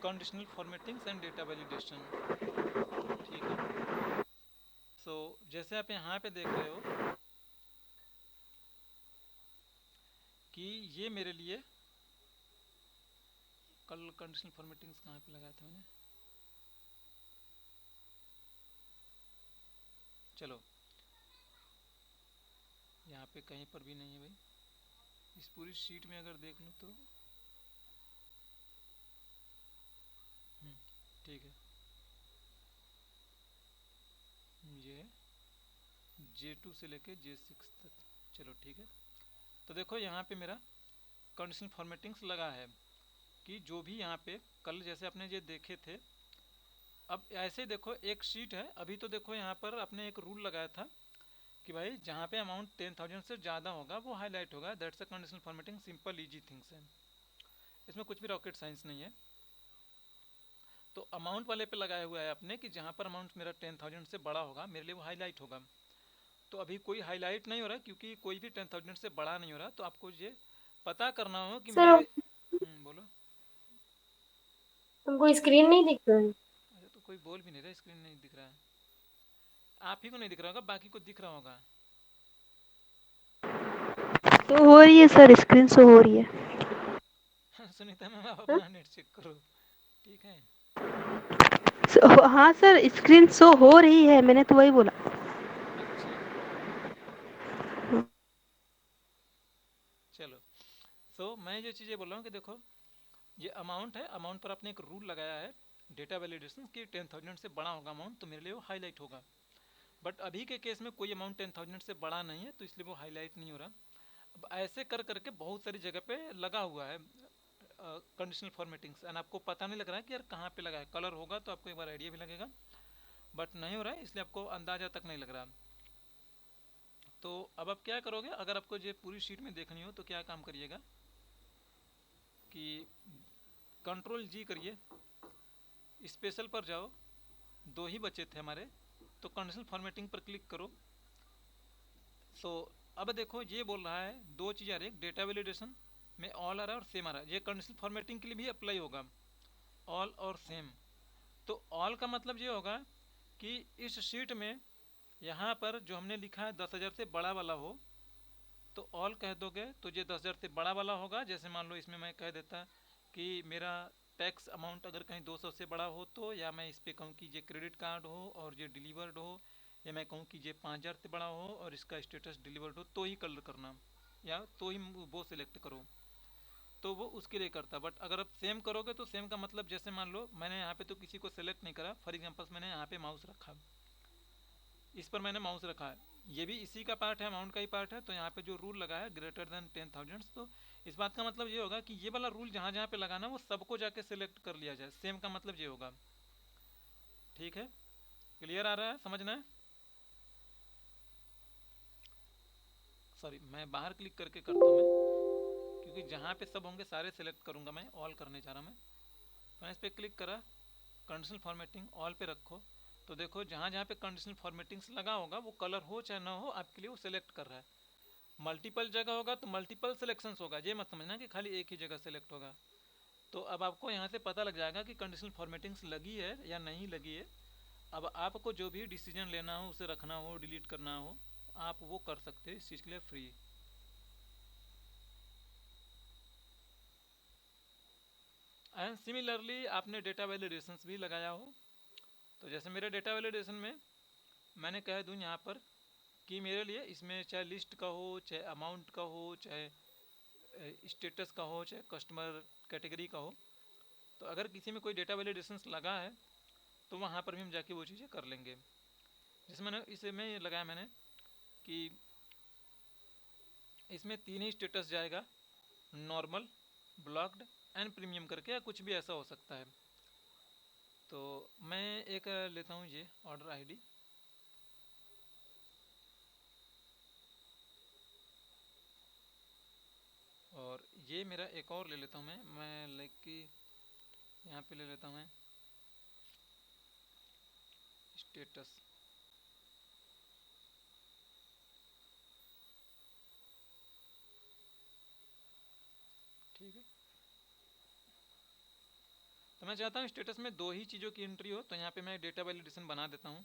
Conditional formattings and data validation. ठीक है, सो जैसे आप यहाँ पे देख रहे हो कि ये मेरे लिए कल कंडीशनल फॉर्मेटिंग्स कहाँ पे लगाया था मैंने, चलो यहाँ पे कहीं पर भी नहीं है भाई। इस पूरी शीट में अगर देख लूँ तो ठीक है, ये J2 से लेके J6 तक। चलो ठीक है, तो देखो यहाँ पे मेरा कंडीशनल फॉर्मेटिंग्स लगा है कि जो भी यहाँ पे कल जैसे अपने ये देखे थे, अब ऐसे देखो एक शीट है। अभी तो देखो यहाँ पर अपने एक रूल लगाया था कि भाई जहाँ पे अमाउंट 10,000 से ज़्यादा होगा वो हाईलाइट होगा, that's a conditional formatting, simple easy things है, इसमें कुछ भी रॉकेट साइंस नहीं है। तो अमाउंट वाले पे लगाया हुआ है अपने कि जहाँ पर अमाउंट मेरा 10,000 से बड़ा होगा मेरे लिए वो हाईलाइट होगा। तो अभी कोई हाईलाइट नहीं हो रहा क्योंकि कोई भी 10,000 से बड़ा नहीं हो रहा, तो आपको ये पता करना हो कि सर मेरे बोलो। तुमको स्क्रीन नहीं दिख रहा है? अरे तो कोई बोल भी नहीं रहा, स्क्रीन नहीं दिख रहा है। आप ही को नहीं दिख रहा होगा, बाकी को दिख रहा होगा। तो हो रही है सर, स्क्रीन शो हो रही है। सुनीता मैम आप हाँ? अपना नेट चेक करो, ठीक है। हाँ सर, स्क्रीन शो हो रही है, मैंने तो वही बोला। अच्छा चलो, सो मैं ये चीज़ ये बोल रहा हूँ कि देखो ये अमाउंट है, अमाउंट पर आपने एक रूल लगाया है डेटा वैलिडेशन कि 10,000 से बड़ा होगा अमाउंट तो मेरे लिए वो हाईलाइट होगा। बट अभी के केस में कोई अमाउंट 10,000 से बड़ा नहीं है तो इसलिए वो हाईलाइट नहीं हो रहा। अब ऐसे कर करके बहुत सारी जगह पे लगा हुआ है कंडीशनल फॉर्मेटिंग्स, एंड आपको पता नहीं लग रहा है कि यार कहाँ पे लगा है। कलर होगा तो आपको एक बार आइडिया भी लगेगा, बट नहीं हो रहा है इसलिए आपको अंदाजा तक नहीं लग रहा। तो अब आप क्या करोगे, अगर आपको ये पूरी शीट में देखनी हो तो क्या काम करिएगा कि कंट्रोल जी करिए, स्पेशल पर जाओ, दो ही बचे थे हमारे, तो कंडीशनल फॉर्मेटिंग पर क्लिक करो। सो अब देखो ये बोल रहा है दो चीज़ आ रही है, डेटा वैलिडेशन में ऑल आ रहा है और सेम आ रहा है, ये कंडीशनल फॉर्मेटिंग के लिए भी अप्लाई होगा, ऑल और सेम। तो ऑल का मतलब ये होगा कि इस शीट में यहाँ पर जो हमने लिखा है 10,000 से बड़ा वाला हो तो ऑल कह दोगे तो ये 10,000 से बड़ा वाला होगा। जैसे मान लो इसमें मैं कह देता कि मेरा टैक्स अमाउंट अगर कहीं 200 से बड़ा हो तो, या मैं इस पर कहूँ कि ये क्रेडिट कार्ड हो और ये डिलीवर्ड हो, या मैं कहूँ कि ये 5,000 से बड़ा हो और इसका स्टेटस डिलीवर्ड हो, तो ही कलर करना या तो ही वो सिलेक्ट करो, तो वो उसके लिए करता। बट अगर आप सेम करोगे तो सेम का मतलब जैसे मान लो मैंने यहाँ पे तो किसी को सेलेक्ट नहीं करा, फॉर एग्जांपल मैंने यहाँ पे माउस रखा, इस पर मैंने माउस रखा है, ये भी इसी का पार्ट है, अमाउंट का ही पार्ट है, तो यहाँ पे जो रूल लगा है ग्रेटर देन 10,000, तो इस बात का मतलब ये होगा कि ये वाला रूल जहाँ जहाँ पे लगाना वो सबको जाके सिलेक्ट कर लिया जाए, सेम का मतलब ये होगा। ठीक है, क्लियर आ रहा है, समझना है। सॉरी मैं बाहर क्लिक करके करता हूँ मैं, क्योंकि जहाँ पे सब होंगे सारे सिलेक्ट करूँगा, मैं ऑल करने जा रहा मैं। तो मैं इस पर क्लिक करा, कंडीशनल फॉर्मेटिंग ऑल पे रखो, तो देखो जहाँ जहाँ पे कंडीशनल फॉर्मेटिंग्स लगा होगा वो कलर हो चाहे ना हो आपके लिए वो सिलेक्ट कर रहा है। मल्टीपल जगह होगा तो मल्टीपल सिलेक्शंस होगा, ये मत समझना कि खाली एक ही जगह सेलेक्ट होगा। तो अब आपको यहाँ से पता लग जाएगा कि कंडीशनल फॉर्मेटिंग्स लगी है या नहीं लगी है। अब आपको जो भी डिसीजन लेना हो, उसे रखना हो, डिलीट करना हो, आप वो कर सकते हैं, इस चीज़ के लिए फ्री। एंड सिमिलरली आपने डेटा वैलिडेशंस भी लगाया हो, तो जैसे मेरे डेटा वैलिडेशन में मैंने कह दूँ यहाँ पर कि मेरे लिए इसमें चाहे लिस्ट का हो, चाहे अमाउंट का हो, चाहे स्टेटस का हो, चाहे कस्टमर कैटेगरी का हो, तो अगर किसी में कोई डेटा वैलिडेशंस लगा है तो वहाँ पर भी हम जाके वो चीज़ें कर लेंगे। जैसे मैंने इसे में ये लगाया मैंने कि इसमें तीन ही स्टेटस जाएगा, नॉर्मल, ब्लॉक्ड एंड प्रीमियम करके, या कुछ भी ऐसा हो सकता है। तो मैं एक लेता हूँ ये ऑर्डर आईडी, और ये मेरा एक और ले लेता हूँ मैं लाइक कि यहाँ पे ले लेता हूँ मैं स्टेटस। ठीक है, तो मैं चाहता हूँ स्टेटस में दो ही चीज़ों की एंट्री हो, तो यहाँ पे मैं डेटा वैलिडेशन बना देता हूँ।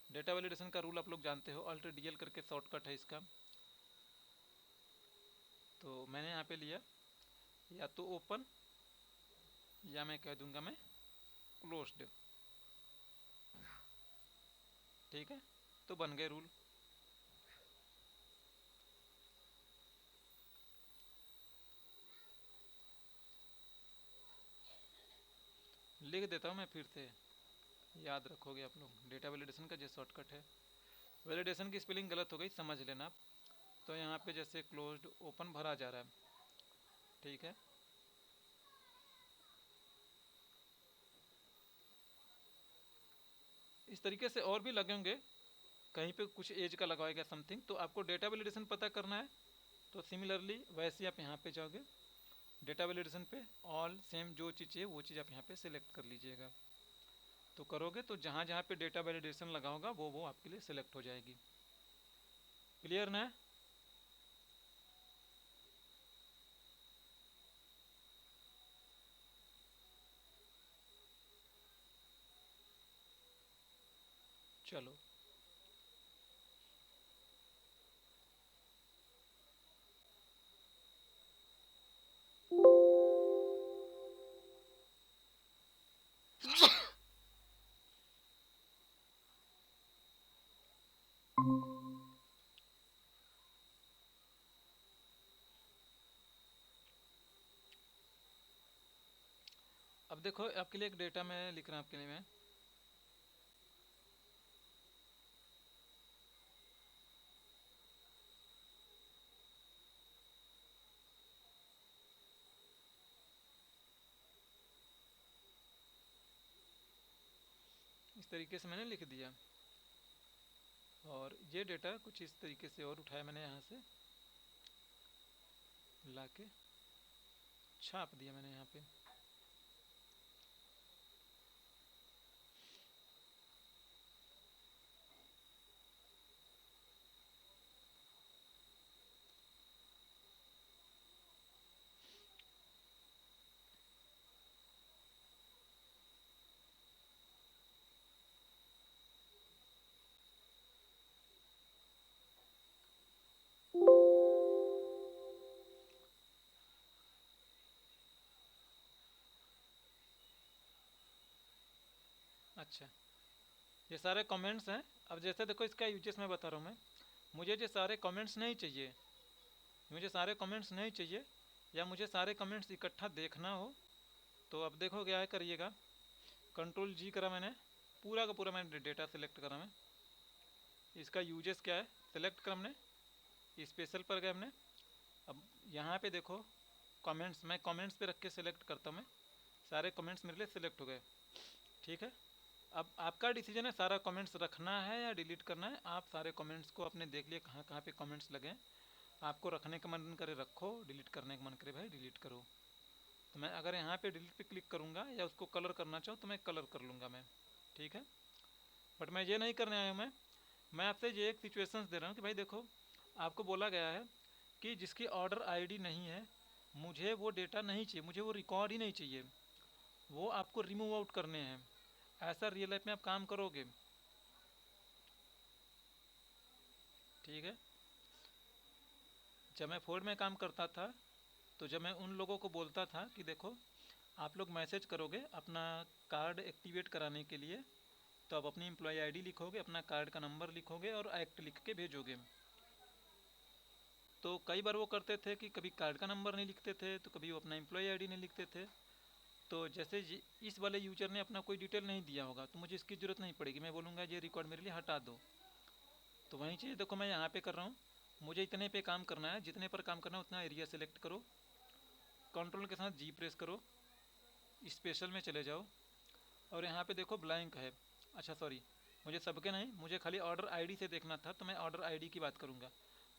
डेटा वैलिडेशन का रूल आप लोग जानते हो, अल्ट DL करके शॉर्टकट है इसका। तो मैंने यहाँ पे लिया या तो ओपन या मैं कह दूंगा मैं क्लोज्ड। ठीक है, तो बन गए रूल। लिख देता हूँ मैं फिर से, याद रखोगे आप लोग। डेटा वैलिडेशन का जो शॉर्टकट है, वैलिडेशन की स्पेलिंग गलत हो गई समझ लेना आप। तो यहाँ पे जैसे क्लोज्ड ओपन भरा जा रहा है, ठीक है। इस तरीके से और भी लगेंगे, कहीं पे कुछ एज का लगाएगा समथिंग, तो आपको डेटा वैलिडेशन पता करना है। तो सिमिलरली वैसे ही आप यहाँ पे जाओगे डेटा वैलिडेशन पे, ऑल सेम जो चीज़ चाहिए वो चीज़ आप यहाँ पे सिलेक्ट कर लीजिएगा। तो करोगे तो जहाँ जहाँ पे डेटा वैलिडेशन लगा होगा वो आपके लिए सिलेक्ट हो जाएगी। क्लियर ना? चलो, अब देखो आपके लिए एक डेटा मैं लिख रहा हूँ आपके लिए मैं। इस तरीके से मैंने लिख दिया, और ये डेटा कुछ इस तरीके से और उठाया मैंने यहाँ से ला के छाप दिया मैंने यहाँ पे। अच्छा, ये सारे कमेंट्स हैं। अब जैसे देखो इसका यूजेस मैं बता रहा हूँ मैं, मुझे ये सारे कमेंट्स नहीं चाहिए, मुझे सारे कमेंट्स नहीं चाहिए, या मुझे सारे कमेंट्स इकट्ठा देखना हो, तो अब देखो क्या है करिएगा। Ctrl G करा मैंने, पूरा का पूरा मैंने डेटा सेलेक्ट करा मैं। इसका यूजेस क्या है सेलेक्ट करा हमने, स्पेशल पर गए हमने। अब यहाँ पे देखो कमेंट्स, मैं कमेंट्स पे रख के सिलेक्ट करता हूँ मैं, सारे कमेंट्स मेरे लिए सिलेक्ट हो गए। ठीक है, अब आपका डिसीजन है सारा कमेंट्स रखना है या डिलीट करना है। आप सारे कमेंट्स को अपने देख लिए कहाँ कहाँ पे कमेंट्स लगे हैं, आपको रखने का मन करे रखो, डिलीट करने का मन करे भाई डिलीट करो। तो मैं अगर यहाँ पे डिलीट पे क्लिक करूँगा या उसको कलर करना चाहूँ तो मैं कलर कर लूँगा मैं। ठीक है, बट मैं ये नहीं करने आया हूँ मैं आपसे ये एक सिचुएशंस दे रहा हूँ कि भाई देखो आपको बोला गया है कि जिसकी ऑर्डर आईडी नहीं है, मुझे वो डेटा नहीं चाहिए, मुझे वो रिकॉर्ड ही नहीं चाहिए, वो आपको रिमूव आउट करने हैं। ऐसा रियल लाइफ में आप काम करोगे? ठीक है, जब मैं फोर्ड में काम करता था, तो जब मैं उन लोगों को बोलता था कि देखो आप लोग मैसेज करोगे अपना कार्ड एक्टिवेट कराने के लिए, तो आप अपनी एम्प्लॉय आईडी लिखोगे, अपना कार्ड का नंबर लिखोगे और एक्ट लिख के भेजोगे। तो कई बार वो करते थे कि कभी कार्ड का नंबर नहीं लिखते थे, तो कभी वो अपना एम्प्लॉय आईडी नहीं लिखते थे। तो जैसे इस वाले यूजर ने अपना कोई डिटेल नहीं दिया होगा, तो मुझे इसकी ज़रूरत नहीं पड़ेगी, मैं बोलूँगा ये रिकॉर्ड मेरे लिए हटा दो। तो वहीं चीज़ देखो मैं यहाँ पे कर रहा हूँ, मुझे इतने पे काम करना है, जितने पर काम करना है उतना एरिया सेलेक्ट करो, कंट्रोल के साथ G प्रेस करो, स्पेशल में चले जाओ, और यहाँ पे देखो ब्लैंक है। अच्छा सॉरी, मुझे सबके नहीं, मुझे खाली ऑर्डर आईडी से देखना था, तो मैं ऑर्डर आईडी की बात करूँगा।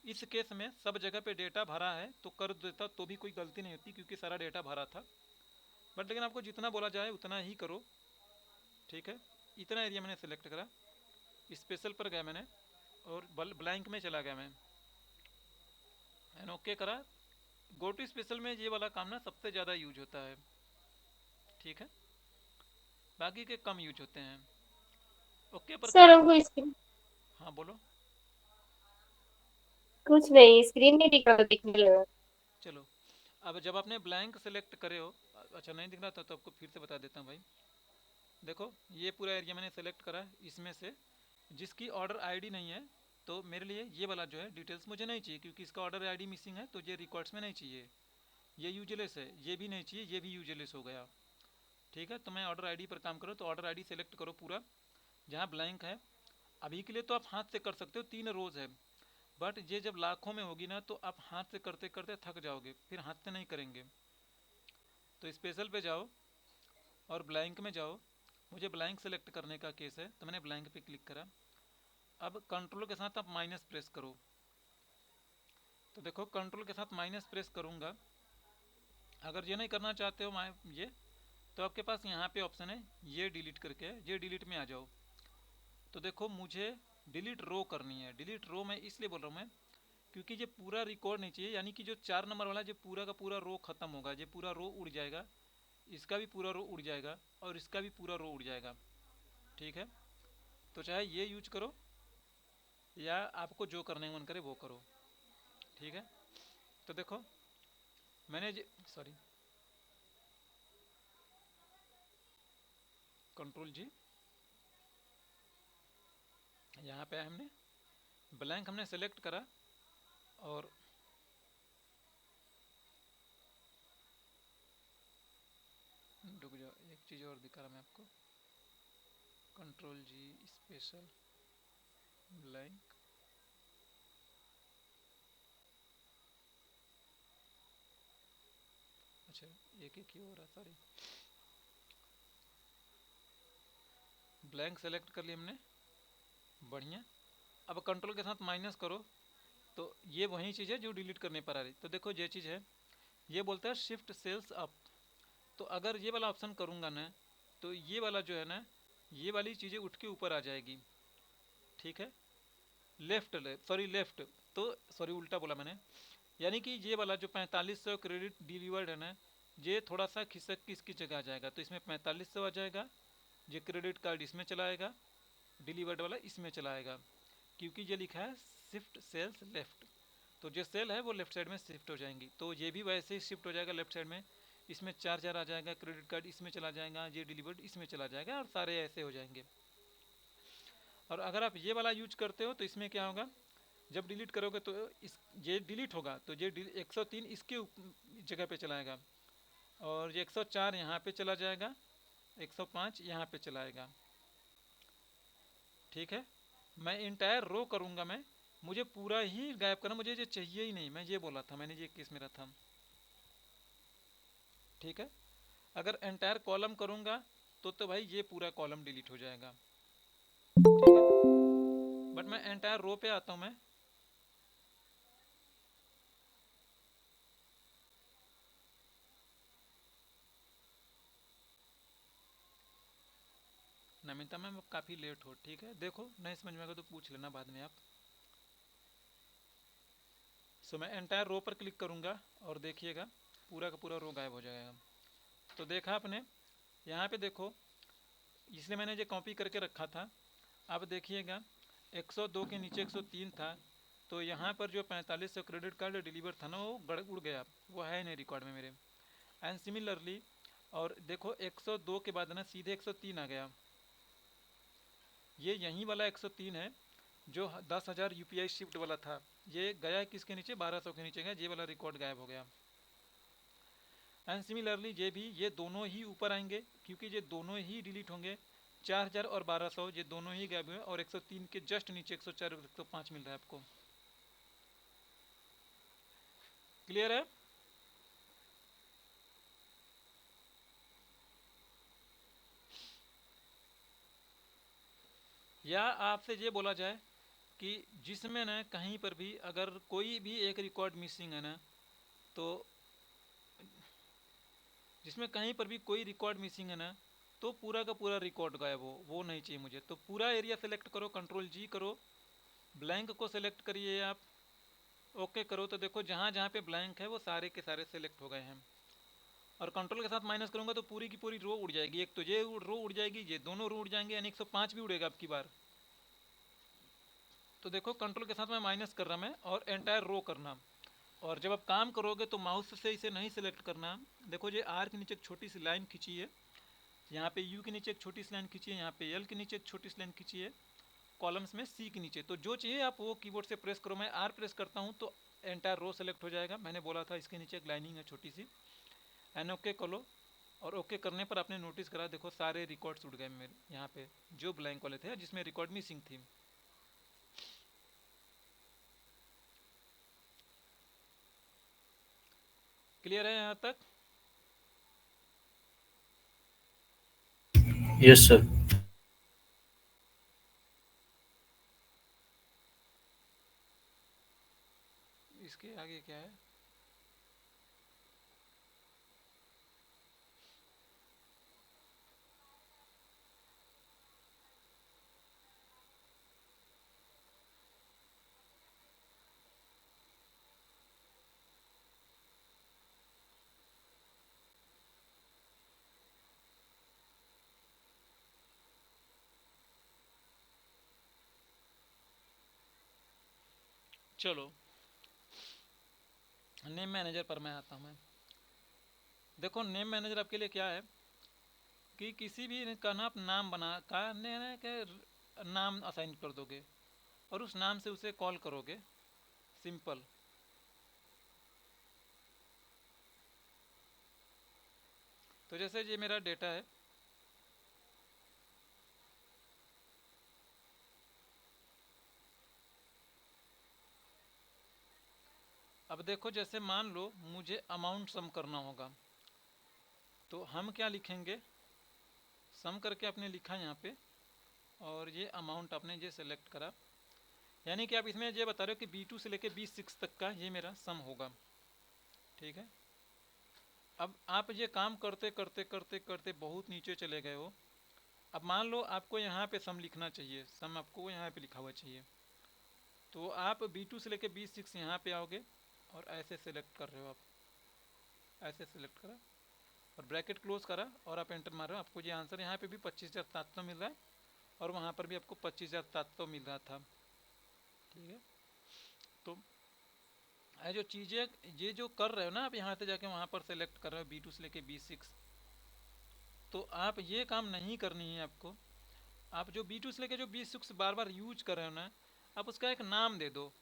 इस केस में सब जगह पे डेटा भरा है तो कर देता तो भी कोई गलती नहीं होती, क्योंकि सारा डेटा भरा था। बट लेकिन आपको जितना बोला जाए उतना ही करो। ठीक है, इतना एरिया मैंने सेलेक्ट करा, स्पेशल पर गया मैंने और ब्लैंक में चला गया मैं, एंड ओके करा। गो टू स्पेशल में ये वाला काम ना सबसे ज़्यादा यूज होता है। ठीक है, बाकी के कम यूज होते हैं। ओके पर सर हमको स्क्रीन, हाँ बोलो। कुछ नहीं, स्क्रीन नहीं दिख रहा, दिखने लगा। चलो, अब जब आपने ब्लैंक सेलेक्ट करे हो, अच्छा नहीं दिख रहा था तो आपको फिर से बता देता हूँ भाई। देखो ये पूरा एरिया मैंने सेलेक्ट करा, इसमें से जिसकी ऑर्डर आईडी नहीं है, तो मेरे लिए ये वाला जो है डिटेल्स मुझे नहीं चाहिए, क्योंकि इसका ऑर्डर आईडी मिसिंग है, तो ये रिकॉर्ड्स में नहीं चाहिए। ये यूजलेस है, ये भी नहीं चाहिए, ये भी यूजलेस हो गया। ठीक है, तो मैं ऑर्डर आईडी पर काम करो, तो ऑर्डर आईडी सेलेक्ट करो पूरा, जहाँ ब्लैंक है। अभी के लिए तो आप हाथ से कर सकते हो, 3 रोज है, बट ये जब लाखों में होगी ना, तो आप हाथ से करते करते थक जाओगे, फिर हाथ से नहीं करेंगे। तो स्पेशल पे जाओ और ब्लैंक में जाओ। मुझे ब्लैंक सेलेक्ट करने का केस है, तो मैंने ब्लैंक पे क्लिक करा। अब कंट्रोल के साथ आप माइनस प्रेस करो, तो देखो कंट्रोल के साथ माइनस प्रेस करूँगा। अगर ये नहीं करना चाहते हो ये, तो आपके पास यहाँ पे ऑप्शन है ये डिलीट करके, ये डिलीट में आ जाओ। तो देखो मुझे डिलीट रो करनी है। डिलीट रो मैं इसलिए बोल रहा हूँ मैं, क्योंकि ये पूरा रिकॉर्ड नहीं चाहिए, यानी कि जो 4 नंबर वाला, जो पूरा का पूरा रो खत्म होगा, ये पूरा रो उड़ जाएगा, इसका भी पूरा रो उड़ जाएगा, और इसका भी पूरा रो उड़ जाएगा। ठीक है, तो चाहे ये यूज करो या आपको जो करने का मन करे वो करो। ठीक है, तो देखो मैंने सॉरी, कंट्रोल जी, यहाँ पे हमने ब्लैंक हमने सेलेक्ट करा, और रुक जाओ, एक चीज़ और दिखा रहा मैं आपको। कंट्रोल जी स्पेशल ब्लैंक, अच्छा एक एक ही हो रहा, सॉरी। ब्लैंक सेलेक्ट कर लिया हमने, बढ़िया। अब कंट्रोल के साथ माइनस करो, तो ये वही चीज़ है जो डिलीट करने पर आ रही। तो देखो ये चीज़ है, ये बोलता है शिफ्ट सेल्स अप। तो अगर ये वाला ऑप्शन करूँगा ना, तो ये वाला जो है ना, ये वाली चीज़ें उठ के ऊपर आ जाएगी। ठीक है, लेफ्ट सॉरी लेफ्ट, तो सॉरी उल्टा बोला मैंने। यानी कि ये वाला जो 4500 क्रेडिट डिलीवर्ड है ना, ये थोड़ा सा खिसक के इसकी जगह आ जाएगा, तो इसमें 4500 आ जाएगा। ये क्रेडिट कार्ड इसमें चला आएगा, डिलीवर्ड वाला इसमें चला आएगा, क्योंकि ये लिखा है शिफ्ट सेल्स लेफ्ट। तो जो सेल है वो लेफ्ट साइड में शिफ्ट हो जाएंगी, तो ये भी वैसे ही शिफ्ट हो जाएगा लेफ्ट साइड में। इसमें चार्जर आ जाएगा, क्रेडिट कार्ड इसमें चला जाएगा, ये डिलीवर्ड इसमें चला जाएगा, और सारे ऐसे हो जाएंगे। और अगर आप ये वाला यूज करते हो, तो इसमें क्या होगा, जब डिलीट करोगे तो इस ये डिलीट होगा, तो ये 103 इसके जगह पे चलाएगा, और ये 104 यहाँ पे चला जाएगा, 105 यहाँ पे चलाएगा। ठीक है, मैं इंटायर रो करूँगा मैं, मुझे पूरा ही गायब करना, मुझे ये चाहिए ही नहीं, मैं ये बोला था, मैंने ये केस मेरा था। ठीक है, अगर एंटायर कॉलम करूँगा तो भाई ये पूरा कॉलम डिलीट हो जाएगा। ठीक है, बट मैं एंटायर रो पे आता हूँ मैं। नमिता मैम काफ़ी लेट हो, ठीक है, देखो नहीं समझ में आएगा तो पूछ लेना बाद में आप। सो मैं एंटायर रो पर क्लिक करूँगा, और देखिएगा पूरा का पूरा रो गायब हो जाएगा। तो देखा आपने, यहाँ पे देखो, इसलिए मैंने ये कॉपी करके रखा था। अब देखिएगा 102 के नीचे 103 था, तो यहाँ पर जो 4500 क्रेडिट कार्ड डिलीवर था ना, वो गड़ उड़ गया, वो है नहीं रिकॉर्ड में मेरे। एंड सिमिलरली, और देखो 102 के बाद ना सीधे 103 आ गया, ये यहीं वाला 103 है जो 10,000 यूपीआई शिफ्ट वाला था, ये गया किसके नीचे, 1200 के नीचे गया, ये वाला रिकॉर्ड गायब हो गया। एंड सिमिलरली ये भी, ये दोनों ही ऊपर आएंगे, क्योंकि ये दोनों ही डिलीट होंगे। 4000 और 1200 ये दोनों ही गायब हुए, और 103 के जस्ट नीचे 104 और 105 मिल रहा है आपको। क्लियर है? या आपसे ये बोला जाए कि जिसमें ना कहीं पर भी अगर कोई भी एक रिकॉर्ड मिसिंग है ना, तो जिसमें कहीं पर भी कोई रिकॉर्ड मिसिंग है ना, तो पूरा का पूरा रिकॉर्ड गायब हो, वो नहीं चाहिए मुझे। तो पूरा एरिया सेलेक्ट करो, कंट्रोल जी करो, ब्लैंक को सेलेक्ट करिए आप, ओके करो, तो देखो जहाँ जहाँ पे ब्लैंक है वो सारे के सारे सेलेक्ट हो गए हैं। और कंट्रोल के साथ माइनस करूँगा तो पूरी की पूरी रो उड़ जाएगी। एक तो ये रो उड़ जाएगी, ये दोनों रो उड़ जाएंगे, यानी 105 भी उड़ेगा आपकी बार। तो देखो कंट्रोल के साथ मैं माइनस कर रहा मैं, और एंटायर रो करना। और जब आप काम करोगे तो माउस से इसे नहीं सिलेक्ट करना। देखो ये आर के नीचे एक छोटी सी लाइन खींची है, यहाँ पे यू के नीचे एक छोटी सी लाइन खींची है, यहाँ पे एल के नीचे एक छोटी सी लाइन खींची है, कॉलम्स में सी के नीचे। तो जो चाहिए आप वो कीबोर्ड से प्रेस करो। मैं आर प्रेस करता हूँ तो एंटायर रो सेलेक्ट हो जाएगा। मैंने बोला था इसके नीचे एक लाइनिंग है छोटी सी, एन ओके करो। और ओके करने पर आपने नोटिस करा, देखो सारे रिकॉर्ड्स उड़ गए मेरे यहाँ पे, जो ब्लैंक वाले थे जिसमें रिकॉर्ड मिसिंग थी। क्लियर है यहाँ तक? Yes sir. इसके आगे क्या है? चलो नेम मैनेजर पर मैं आता हूँ। मैं देखो नेम मैनेजर आपके लिए क्या है कि किसी भी का ना आप नाम बना का नाम असाइन कर दोगे और उस नाम से उसे कॉल करोगे, सिंपल। तो जैसे ये मेरा डेटा है, अब देखो जैसे मान लो मुझे अमाउंट सम करना होगा, तो हम क्या लिखेंगे, सम करके आपने लिखा यहाँ पे, और ये अमाउंट आपने ये सेलेक्ट करा। यानी कि आप इसमें ये बता रहे हो कि B2 से लेके B6 तक का ये मेरा सम होगा, ठीक है। अब आप ये काम करते करते करते करते बहुत नीचे चले गए हो। अब मान लो आपको यहाँ पे सम लिखना चाहिए, सम आपको यहाँ पे लिखा हुआ चाहिए, तो आप B2 से लेके B6 यहाँ पे आओगे और ऐसे सेलेक्ट कर रहे हो आप, ऐसे सेलेक्ट करा और ब्रैकेट क्लोज करा और आप एंटर मार रहे हो। आपको ये आंसर यहाँ पे भी 25,700 मिल रहा है और वहाँ पर भी आपको 25,700 मिल रहा था, ठीक है। तो ये जो चीज़ें ये जो कर रहे हो ना आप, यहाँ से जाके वहाँ पर सेलेक्ट कर रहे हो B2 से लेके B6, तो आप ये काम नहीं करनी है आपको। आप जो B2 से लेके जो B6 बार बार यूज कर रहे हो ना, आप उसका एक नाम दे दो,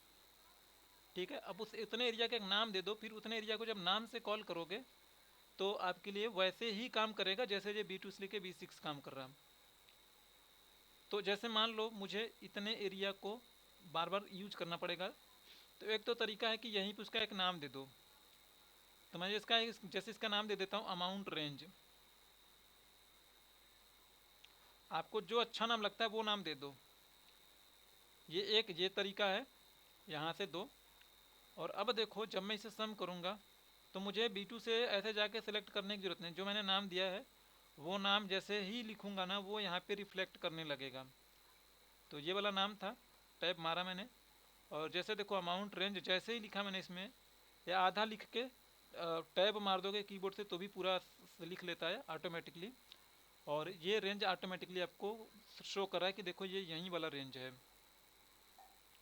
ठीक है। अब उस इतने एरिया का एक नाम दे दो, फिर उतने एरिया को जब नाम से कॉल करोगे तो आपके लिए वैसे ही काम करेगा जैसे ये B2 से लेके B6 काम कर रहा है। तो जैसे मान लो मुझे इतने एरिया को बार बार यूज करना पड़ेगा, तो एक तो तरीका है कि यहीं पे उसका एक नाम दे दो। तो मैं इसका जैसे इसका नाम दे देता हूँ अमाउंट रेंज। आपको जो अच्छा नाम लगता है वो नाम दे दो, ये तरीका है, यहाँ से दो। और अब देखो जब मैं इसे सम करूँगा तो मुझे B2 से ऐसे जाके सेलेक्ट करने की जरूरत नहीं, जो मैंने नाम दिया है वो नाम जैसे ही लिखूँगा ना वो यहाँ पे रिफ्लेक्ट करने लगेगा। तो ये वाला नाम था, टैब मारा मैंने, और जैसे देखो अमाउंट रेंज जैसे ही लिखा मैंने इसमें, या आधा लिख के टैब मार दोगे कीबोर्ड से तो भी पूरा लिख लेता है ऑटोमेटिकली। और ये रेंज ऑटोमेटिकली आपको शो कर रहा है कि देखो ये यहीं वाला रेंज है,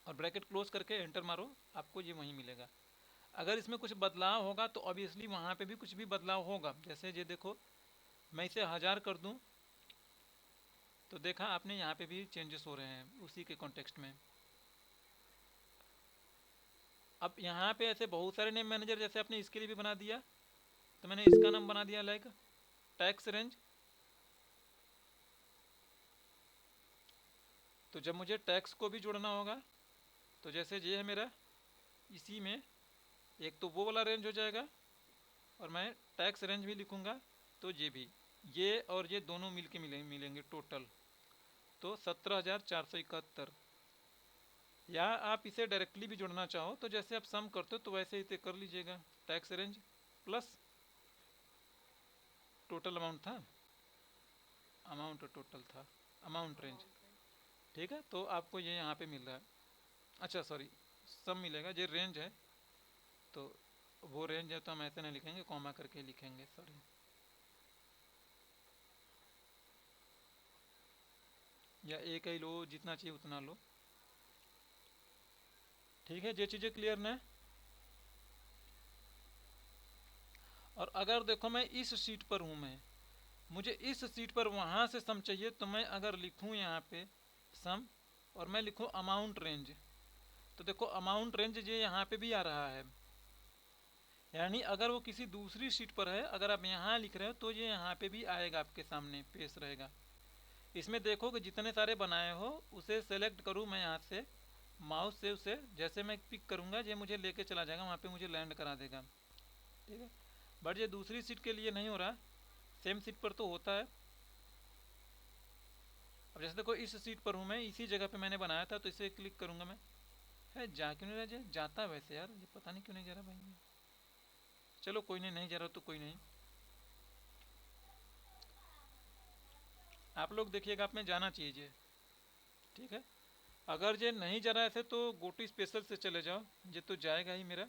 और ब्रैकेट क्लोज करके एंटर मारो, आपको ये वहीं मिलेगा। अगर इसमें कुछ बदलाव होगा तो ऑब्वियसली वहाँ पे भी कुछ भी बदलाव होगा। जैसे ये देखो मैं इसे 1000 कर दूँ तो देखा आपने यहाँ पे भी चेंजेस हो रहे हैं उसी के कॉन्टेक्स्ट में। अब यहाँ पे ऐसे बहुत सारे नेम मैनेजर जैसे आपने इसके लिए भी बना दिया, तो मैंने इसका नाम बना दिया लाइक टैक्स रेंज। तो जब मुझे टैक्स को भी जोड़ना होगा तो जैसे ये है मेरा, इसी में एक तो वो वाला रेंज हो जाएगा और मैं टैक्स रेंज भी लिखूँगा, तो ये भी, ये और ये दोनों मिलके मिलेंगे टोटल, तो 17,471। या आप इसे डायरेक्टली भी जोड़ना चाहो तो जैसे आप सम करते हो तो वैसे ही कर लीजिएगा, tax range plus total amount था, अमाउंट टोटल था, अमाउंट रेंज, ठीक है। तो आपको ये यहाँ पे मिल रहा है, अच्छा सॉरी सम मिलेगा, ये रेंज है तो वो रेंज है तो हम ऐसे नहीं लिखेंगे, कॉमा करके लिखेंगे, सॉरी। या एक ही लो, जितना चाहिए उतना लो। ठीक है, ये चीज़ें क्लियर ना। और अगर देखो मैं इस सीट पर हूँ, मैं मुझे इस सीट पर वहाँ से सम चाहिए, तो मैं अगर लिखूँ यहाँ पे सम और मैं लिखूँ अमाउंट रेंज, तो देखो अमाउंट रेंज ये यहाँ पे भी आ रहा है। यानी अगर वो किसी दूसरी सीट पर है, अगर आप यहाँ लिख रहे हो तो ये यहाँ पे भी आएगा, आपके सामने पेश रहेगा। इसमें देखो कि जितने सारे बनाए हो उसे सेलेक्ट करूँ मैं यहाँ से माउस से, उसे जैसे मैं पिक करूँगा ये मुझे लेके चला जाएगा, वहाँ पे मुझे लैंड करा देगा। ठीक है, बट ये दूसरी सीट के लिए नहीं हो रहा, सेम सीट पर तो होता है। अब जैसे देखो इस सीट पर हूँ मैं, इसी जगह पे मैंने बनाया था, तो इसे क्लिक करूँगा मैं। है जा क्यों नहीं रहा, जाता वैसे यार, ये पता नहीं क्यों नहीं जा रहा भाई। चलो कोई नहीं, नहीं जा रहा तो कोई नहीं। आप लोग देखिएगा, आप में जाना चाहिए। ठीक है, अगर ये नहीं जा रहा है ऐसे तो गो टू स्पेशल से चले जाओ, ये तो जाएगा ही मेरा।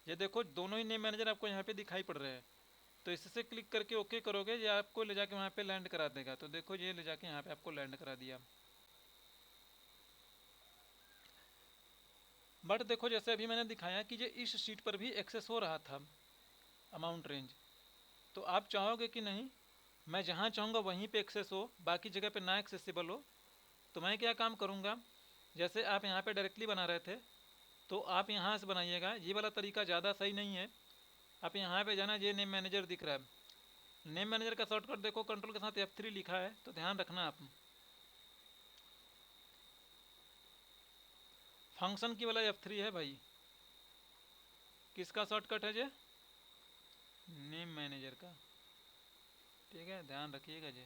ये देखो दोनों ही नेम मैनेजर आपको यहाँ पे दिखाई पड़ रहे हैं, तो इससे क्लिक करके ओके करोगे, ये आपको ले जाके वहाँ पे लैंड करा देगा। तो देखो ये ले जाके यहाँ पे आपको लैंड करा दिया। बट देखो जैसे अभी मैंने दिखाया कि ये इस शीट पर भी एक्सेस हो रहा था अमाउंट रेंज, तो आप चाहोगे कि नहीं मैं जहाँ चाहूँगा वहीं पे एक्सेस हो, बाकी जगह पे ना एक्सेसिबल हो। तो मैं क्या काम करूँगा, जैसे आप यहाँ पे डायरेक्टली बना रहे थे तो आप यहाँ से बनाइएगा, ये वाला तरीका ज़्यादा सही नहीं है। आप यहाँ पे जाना, ये नेम मैनेजर दिख रहा है, नेम मैनेजर का शॉर्टकट देखो कंट्रोल के साथ F3 लिखा है, तो ध्यान रखना आप। फंक्शन की वाला F3 है भाई, किसका शॉर्टकट है ये, नेम मैनेजर का। ठीक है, ध्यान रखिएगा जी।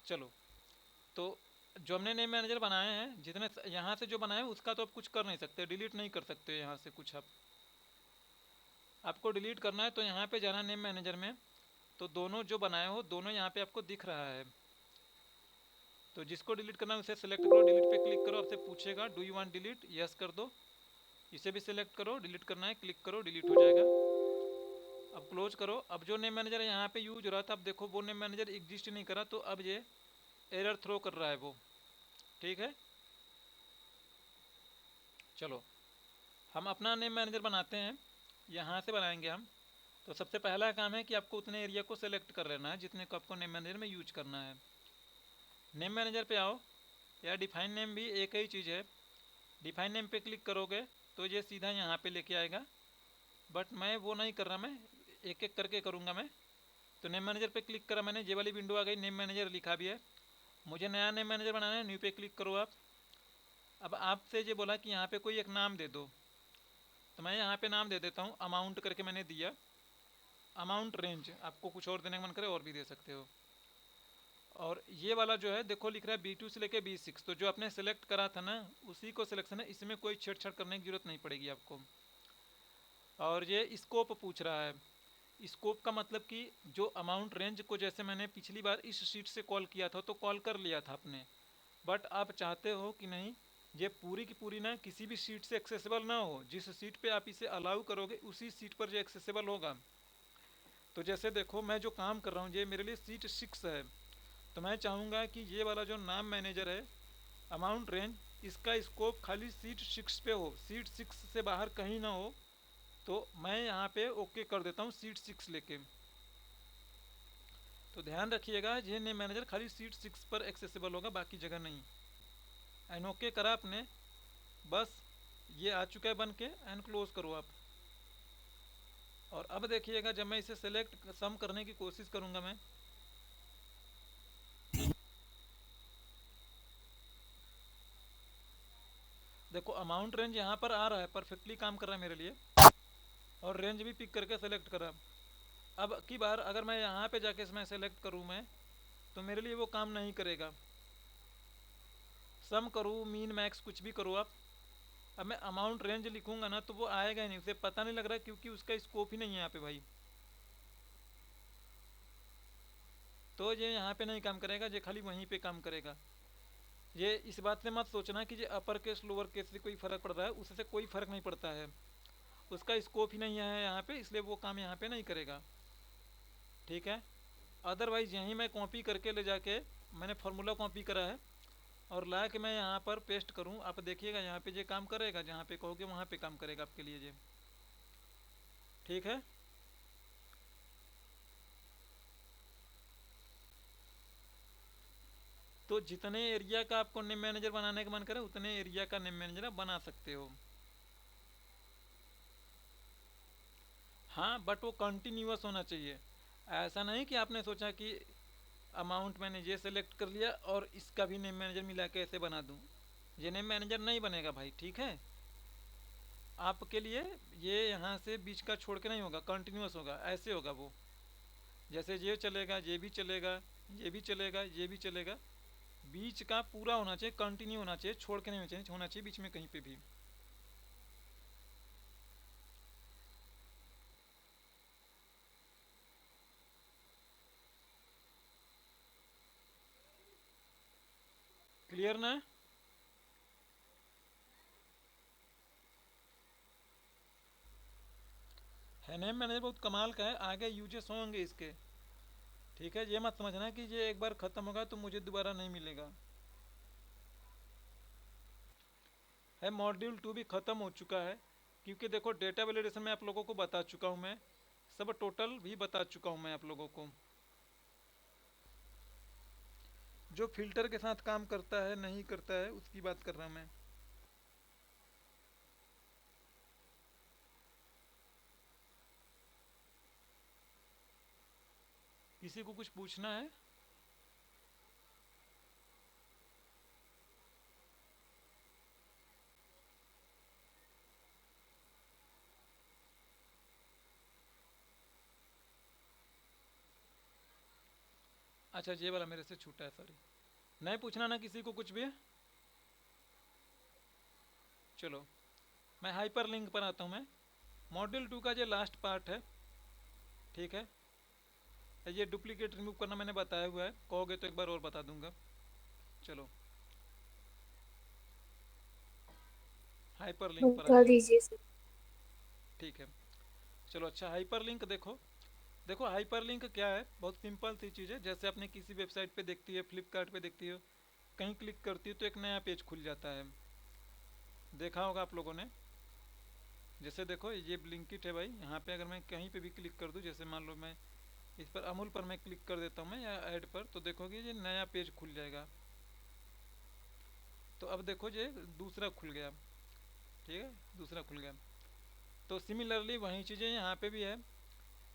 चलो, तो जो हमने नेम मैनेजर बनाए हैं, जितने यहाँ से जो बनाए उसका तो आप कुछ कर नहीं सकते, डिलीट नहीं कर सकते यहाँ से कुछ। आप आपको डिलीट करना है तो यहाँ पे जाना नेम मैनेजर में, तो दोनों जो बनाए हो दोनों यहाँ पे आपको दिख रहा है। तो जिसको डिलीट करना है उसे सिलेक्ट करो, डिलीट पे क्लिक करो, आपसे पूछेगा do you want delete, yes कर दो। इसे भी सिलेक्ट करो, डिलीट करना है, क्लिक करो, डिलीट हो जाएगा। अब क्लोज करो। अब जो नेम मैनेजर यहाँ पे यूज हो रहा था, अब देखो वो नेम मैनेजर एग्जिस्ट नहीं करा, तो अब ये एरर थ्रो कर रहा है वो। ठीक है, चलो हम अपना नेम मैनेजर बनाते हैं, यहाँ से बनाएंगे हम। तो सबसे पहला काम है कि आपको उतने एरिया को सिलेक्ट कर लेना है जितने को आपको नेम मैनेजर में यूज करना है। नेम मैनेजर पे आओ, या डिफाइन नेम भी एक ही चीज़ है। डिफाइन नेम पे क्लिक करोगे तो ये सीधा यहाँ पे लेके आएगा, बट मैं वो नहीं कर रहा, मैं एक एक करके करूँगा मैं। तो नेम मैनेजर पे क्लिक करा मैंने, ये वाली विंडो आ गई, नेम मैनेजर लिखा भी है। मुझे नया नेम मैनेजर बनाना है, न्यू पे क्लिक करो आप। अब आपसे ये बोला कि यहाँ पे कोई एक नाम दे दो, तो मैं यहाँ पे नाम दे देता हूँ अमाउंट करके मैंने दिया, अमाउंट रेंज। आपको कुछ और देने का मन करे और भी दे सकते हो। और ये वाला जो है देखो लिख रहा है B2 से लेके B6, तो जो आपने सेलेक्ट करा था ना उसी को सिलेक्शन है, इसमें कोई छेड़छाड़ करने की जरूरत नहीं पड़ेगी आपको। और ये स्कोप पूछ रहा है, स्कोप का मतलब कि जो अमाउंट रेंज को जैसे मैंने पिछली बार इस शीट से कॉल किया था तो कॉल कर लिया था आपने, बट आप चाहते हो कि नहीं ये पूरी की पूरी ना किसी भी सीट से एक्सेसिबल ना हो, जिस सीट पे आप इसे अलाउ करोगे उसी सीट पर जो एक्सेसिबल होगा। तो जैसे देखो मैं जो काम कर रहा हूँ ये मेरे लिए सीट 6 है, तो मैं चाहूँगा कि ये वाला जो नाम मैनेजर है अमाउंट रेंज, इसका स्कोप खाली सीट 6 पे हो, सीट 6 से बाहर कहीं ना हो। तो मैं यहाँ पे ओके कर देता हूँ सीट 6 लेके। तो ध्यान रखिएगा ये नेम मैनेजर खाली सीट 6 पर एक्सेसिबल होगा, बाकी जगह नहीं। एंड ओके करा आपने, बस ये आ चुका है बन के, एंड क्लोज करो आप। और अब देखिएगा जब मैं इसे सेलेक्ट सम करने की कोशिश करूँगा मैं, देखो अमाउंट रेंज यहाँ पर आ रहा है, परफेक्टली काम कर रहा है मेरे लिए, और रेंज भी पिक करके सेलेक्ट करा। अब की बार अगर मैं यहाँ पे जाके इसमें सेलेक्ट करूँ मैं, तो मेरे लिए वो काम नहीं करेगा। सम करूँ मीन मैक्स कुछ भी करो आप, अब मैं अमाउंट रेंज लिखूँगा ना तो वो आएगा ही नहीं, उसे पता नहीं लग रहा क्योंकि उसका स्कोप ही नहीं है यहाँ पे भाई। तो ये यहाँ पे नहीं काम करेगा, ये खाली वहीं पे काम करेगा। ये इस बात से मत सोचना कि ये अपर केस लोअर केस से कोई फ़र्क पड़ रहा है, उससे कोई फ़र्क नहीं पड़ता है। उसका स्कोप ही नहीं है यहाँ पे, इसलिए वो काम यहाँ पे नहीं करेगा। ठीक है, अदरवाइज यहीं मैं कॉपी करके ले जाके मैंने फार्मूला कॉपी करा है और ला के मैं यहाँ पर पेस्ट करूँ, आप देखिएगा यहाँ पे ये काम करेगा, जहाँ पे कहोगे वहाँ पे काम करेगा आपके लिए ये। ठीक है, तो जितने एरिया का आपको नेम मैनेजर बनाने का मन करे उतने एरिया का नेम मैनेजर आप बना सकते हो। हाँ, बट वो कंटिन्यूअस होना चाहिए। ऐसा नहीं कि आपने सोचा कि अमाउंट मैंने ये सेलेक्ट कर लिया और इसका भी नेम मैनेजर मिला के ऐसे बना दूं, ये नेम मैनेजर नहीं बनेगा भाई। ठीक है, आपके लिए ये यहाँ से बीच का छोड़ के नहीं होगा, कंटिन्यूअस होगा, ऐसे होगा वो। जैसे ये चलेगा, ये भी चलेगा, ये भी चलेगा, ये भी चलेगा, बीच का पूरा होना चाहिए, कंटिन्यू होना चाहिए, छोड़ के नहीं होना चाहिए बीच में कहीं पे भी। क्लियर ना? है नेम मैनेजर बहुत कमाल का है, आगे यूजेस होंगे इसके। ठीक है, ये मत समझना कि ये एक बार खत्म होगा तो मुझे दोबारा नहीं मिलेगा। है मॉड्यूल 2 भी ख़त्म हो चुका है, क्योंकि देखो डेटा वैलिडेशन में आप लोगों को बता चुका हूँ मैं, सब टोटल भी बता चुका हूँ मैं आप लोगों को। जो फिल्टर के साथ काम करता है नहीं करता है उसकी बात कर रहा हूँ मैं। किसी को कुछ पूछना है? अच्छा, ये वाला मेरे से छूटा है, सॉरी। नहीं पूछना ना किसी को कुछ भी। चलो मैं हाइपर लिंक पर आता हूँ। मैं मॉड्यूल 2 का ये लास्ट पार्ट है। ठीक है, ये डुप्लीकेट रिमूव करना मैंने बताया हुआ है, कहोगे तो एक बार और बता दूंगा। चलो हाइपर लिंक पर आ बता जाओ। दीजिए सर। ठीक है, चलो अच्छा हाइपर लिंक देखो। देखो हाइपर लिंक क्या है, बहुत सिंपल सी चीज़ है। जैसे आपने किसी वेबसाइट पे देखती है, फ्लिपकार्ट पे देखती हो, कहीं क्लिक करती हो तो एक नया पेज खुल जाता है, देखा होगा आप लोगों ने। जैसे देखो ये ब्लिंकिट है भाई, यहाँ पे अगर मैं कहीं पे भी क्लिक कर दूँ, जैसे मान लो मैं इस पर अमूल पर मैं क्लिक कर देता हूँ मैं, या ऐड पर, तो देखोगे ये नया पेज खुल जाएगा। तो अब देखो ये दूसरा खुल गया। ठीक है, दूसरा खुल गया। तो सिमिलरली वही चीज़ें यहाँ पे भी है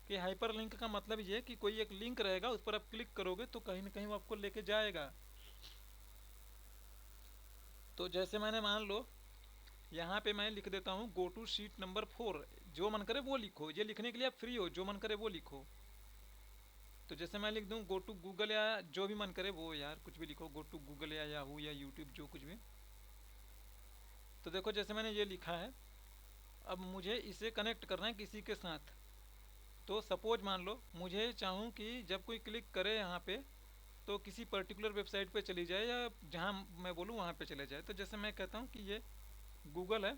कि हाइपर लिंक का मतलब ये है कि कोई एक लिंक रहेगा, उस पर आप क्लिक करोगे तो कहीं ना कहीं वो आपको लेके जाएगा। तो जैसे मैंने मान लो यहाँ पे मैं लिख देता हूँ गो टू शीट नंबर 4, जो मन करे वो लिखो, ये लिखने के लिए आप फ्री हो, जो मन करे वो लिखो। तो जैसे मैं लिख दूँ गो टू गूगल, या जो भी मन करे वो, यार कुछ भी लिखो, गो टू गूगल या याहू या यूट्यूब, जो कुछ भी। तो देखो जैसे मैंने ये लिखा है, अब मुझे इसे कनेक्ट करना है किसी के साथ। तो सपोज मान लो मुझे चाहूँ कि जब कोई क्लिक करे यहाँ पे तो किसी पर्टिकुलर वेबसाइट पे चली जाए, या जहाँ मैं बोलूँ वहाँ पे चले जाए। तो जैसे मैं कहता हूँ कि ये गूगल है,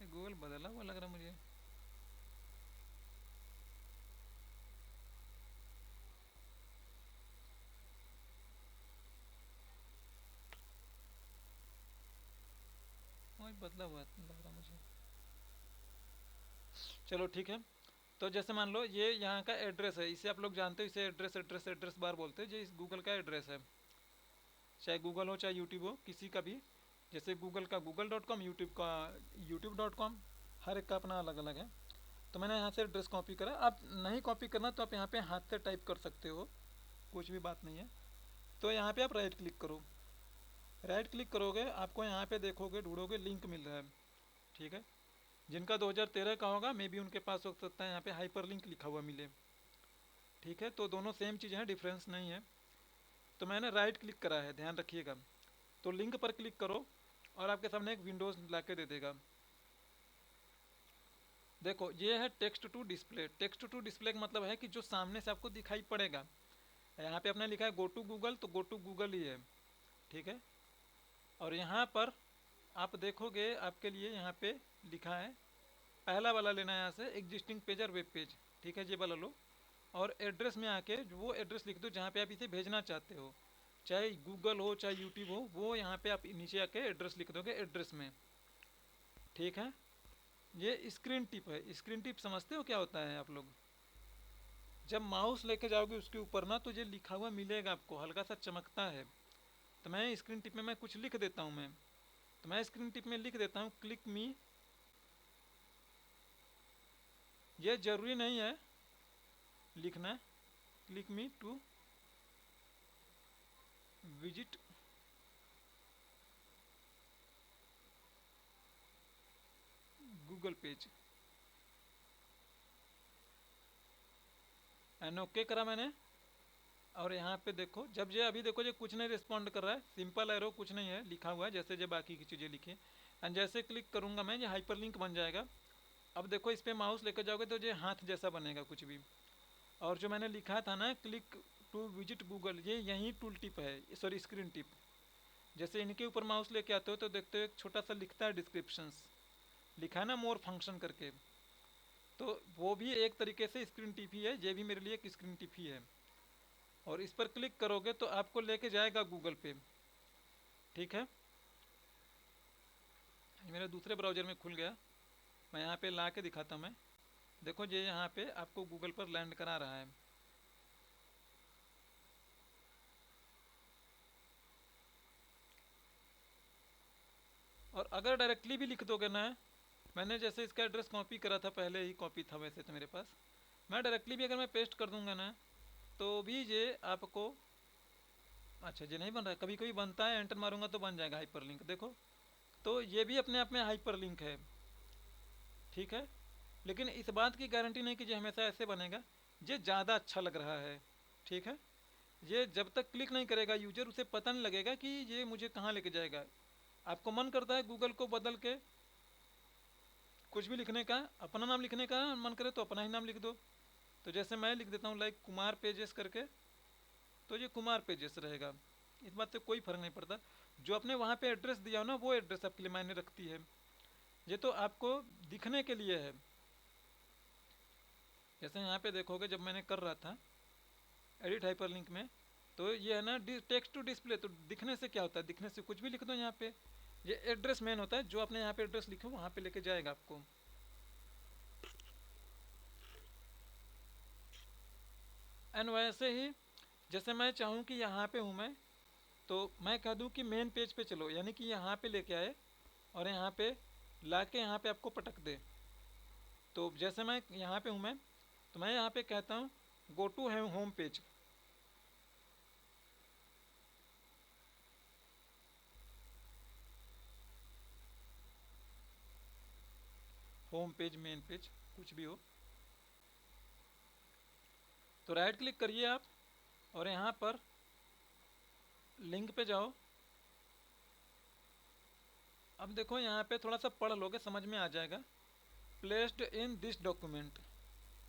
गूगल बदला हुआ लग रहा मुझे। वही बदला हुआ लग रहा मुझे। चलो ठीक है, तो जैसे मान लो ये यहाँ का एड्रेस है, इसे आप लोग जानते हो, इसे एड्रेस एड्रेस एड्रेस बार बोलते हैं। ये इस गूगल का एड्रेस है, चाहे गूगल हो चाहे यूट्यूब हो, किसी का भी। जैसे गूगल का google.com, यूट्यूब का youtube.com, हर एक का अपना अलग अलग है। तो मैंने यहाँ से एड्रेस कॉपी करा। आप नहीं कॉपी करना तो आप यहाँ पे हाथ से टाइप कर सकते हो, कुछ भी बात नहीं है। तो यहाँ पे आप राइट क्लिक करो, राइट क्लिक करोगे आपको यहाँ पे देखोगे, ढूंढोगे, लिंक मिल रहा है। ठीक है, जिनका 2013 का होगा मे बी उनके पास हो सकता है यहाँ पे हाइपर लिंक लिखा हुआ मिले। ठीक है, तो दोनों सेम चीज़ है, डिफरेंस नहीं है। तो मैंने राइट क्लिक करा है, ध्यान रखिएगा। तो लिंक पर क्लिक करो और आपके सामने एक विंडोज ला के दे देगा। देखो ये है text to display. Text to display का मतलब है कि जो सामने से आपको दिखाई पड़ेगा। यहाँ पे आपने लिखा है गो टू गूगल, तो गो टू गूगल ही है। ठीक है, और यहाँ पर आप देखोगे आपके लिए यहाँ पे लिखा है, पहला वाला लेना है यहाँ से, एग्जिस्टिंग पेज और वेब पेज, ठीक है, ये वाला लो। और एड्रेस में आके वो एड्रेस लिख दो जहाँ पे आप इसे भेजना चाहते हो, चाहे गूगल हो चाहे यूट्यूब हो, वो यहाँ पे आप नीचे आके एड्रेस लिख दोगे एड्रेस में, ठीक है। ये स्क्रीन टिप है। स्क्रीन टिप समझते हो क्या होता है आप लोग? जब माउस लेके जाओगे उसके ऊपर ना, तो ये लिखा हुआ मिलेगा आपको, हल्का सा चमकता है। तो मैं स्क्रीन टिप में मैं कुछ लिख देता हूँ तो मैं स्क्रीन टिप में लिख देता हूँ क्लिक मी। ये जरूरी नहीं है लिखना, click me to visit Google page. And okay करा मैंने। और यहाँ पे देखो, जब ये अभी देखो ये कुछ नहीं रिस्पॉन्ड कर रहा है, सिंपल एरो कुछ नहीं है लिखा हुआ है जैसे जो बाकी की चीज़ें लिखी। एंड जैसे क्लिक करूँगा मैं, ये हाइपरलिंक बन जाएगा। अब देखो इस पर माउस लेकर जाओगे तो ये हाथ जैसा बनेगा कुछ भी। और जो मैंने लिखा था ना क्लिक टू विजिट गूगल, ये यही टूल टिप है, सॉरी स्क्रीन टिप। जैसे इनके ऊपर माउस लेके आते हो तो देखते हो एक छोटा सा लिखता है डिस्क्रिप्शंस, लिखा है ना मोर फंक्शन करके, तो वो भी एक तरीके से स्क्रीन टिप ही है, ये भी मेरे लिए एक स्क्रीन टिप ही है। और इस पर क्लिक करोगे तो आपको लेके जाएगा गूगल पे, ठीक है। मेरे दूसरे ब्राउज़र में खुल गया, मैं यहाँ पे ला के दिखाता हूँ। मैं देखो ये यहाँ पे आपको गूगल पर लैंड करा रहा है। और अगर डायरेक्टली भी लिख दोगे ना, मैंने जैसे इसका एड्रेस कॉपी करा था, पहले ही कॉपी था वैसे तो मेरे पास, मैं डायरेक्टली भी अगर मैं पेस्ट कर दूंगा ना तो भी ये आपको, अच्छा ये नहीं बन रहा है, कभी कभी बनता है, एंटर मारूंगा तो बन जाएगा हाइपरलिंक, देखो। तो ये भी अपने आप में हाइपरलिंक है, ठीक है। लेकिन इस बात की गारंटी नहीं कि ये हमेशा ऐसे बनेगा, ये ज़्यादा अच्छा लग रहा है, ठीक है। ये जब तक क्लिक नहीं करेगा यूजर, उसे पता नहीं लगेगा कि ये मुझे कहाँ लेके जाएगा। आपको मन करता है गूगल को बदल के कुछ भी लिखने का, अपना नाम लिखने का मन करे तो अपना ही नाम लिख दो। तो जैसे मैं लिख देता हूँ लाइक कुमार पेजेस करके, तो ये कुमार पेजेस रहेगा, इस बात से कोई फ़र्क नहीं पड़ता। जो आपने वहाँ पे एड्रेस दिया हो ना, वो एड्रेस आपके लिए मायने रखती है। ये तो आपको दिखने के लिए है। जैसे यहाँ पे देखोगे जब मैंने कर रहा था एडिट हाइपरलिंक में, तो ये है ना टेक्स्ट टू डिस्प्ले, तो दिखने से क्या होता है, दिखने से कुछ भी लिख दो यहाँ पे। ये एड्रेस मेन होता है, जो आपने यहाँ पे एड्रेस लिखे वहाँ पे लेके जाएगा आपको। एंड वैसे ही जैसे मैं चाहूँ कि यहाँ पे हूँ मैं, तो मैं कह दूँ कि मेन पेज पे चलो, यानी कि यहाँ पे लेके आए और यहाँ पे ला के यहाँ पे आपको पटक दे। तो जैसे मैं यहाँ पे हूँ मैं, तो मैं यहाँ पे कहता हूँ go to home page. Home page, main page, कुछ भी हो। तो राइट क्लिक करिए आप और यहाँ पर लिंक पे जाओ। अब देखो यहाँ पे थोड़ा सा पढ़ लोगे समझ में आ जाएगा। Placed in this document,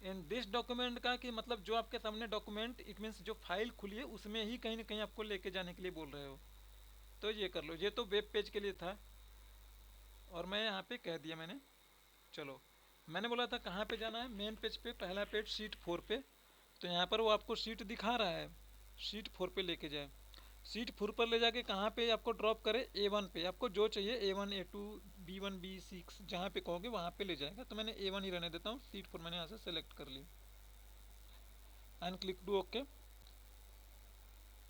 in this document का कि मतलब जो आपके सामने डॉक्यूमेंट, इट मीन्स जो फाइल खुली है उसमें ही कहीं ना कहीं आपको लेके जाने के लिए बोल रहे हो। तो ये कर लो, ये तो वेब पेज के लिए था और मैं यहाँ पे कह दिया मैंने। चलो, मैंने बोला था कहाँ पे जाना है, मेन पेज पे, पहला पेज शीट 4 पे। तो यहाँ पर वो आपको शीट दिखा रहा है, शीट 4 पे लेके जाए। शीट 4 पर ले जाके कहाँ पे आपको ड्रॉप करे, A1 पे। आपको जो चाहिए A1 A2 B1 B6 जहाँ पे कहोगे वहाँ पे ले जाएगा। तो मैंने A1 ही रहने देता हूँ, शीट 4 मैंने यहाँ से सेलेक्ट कर ली एंड क्लिक डू ओके।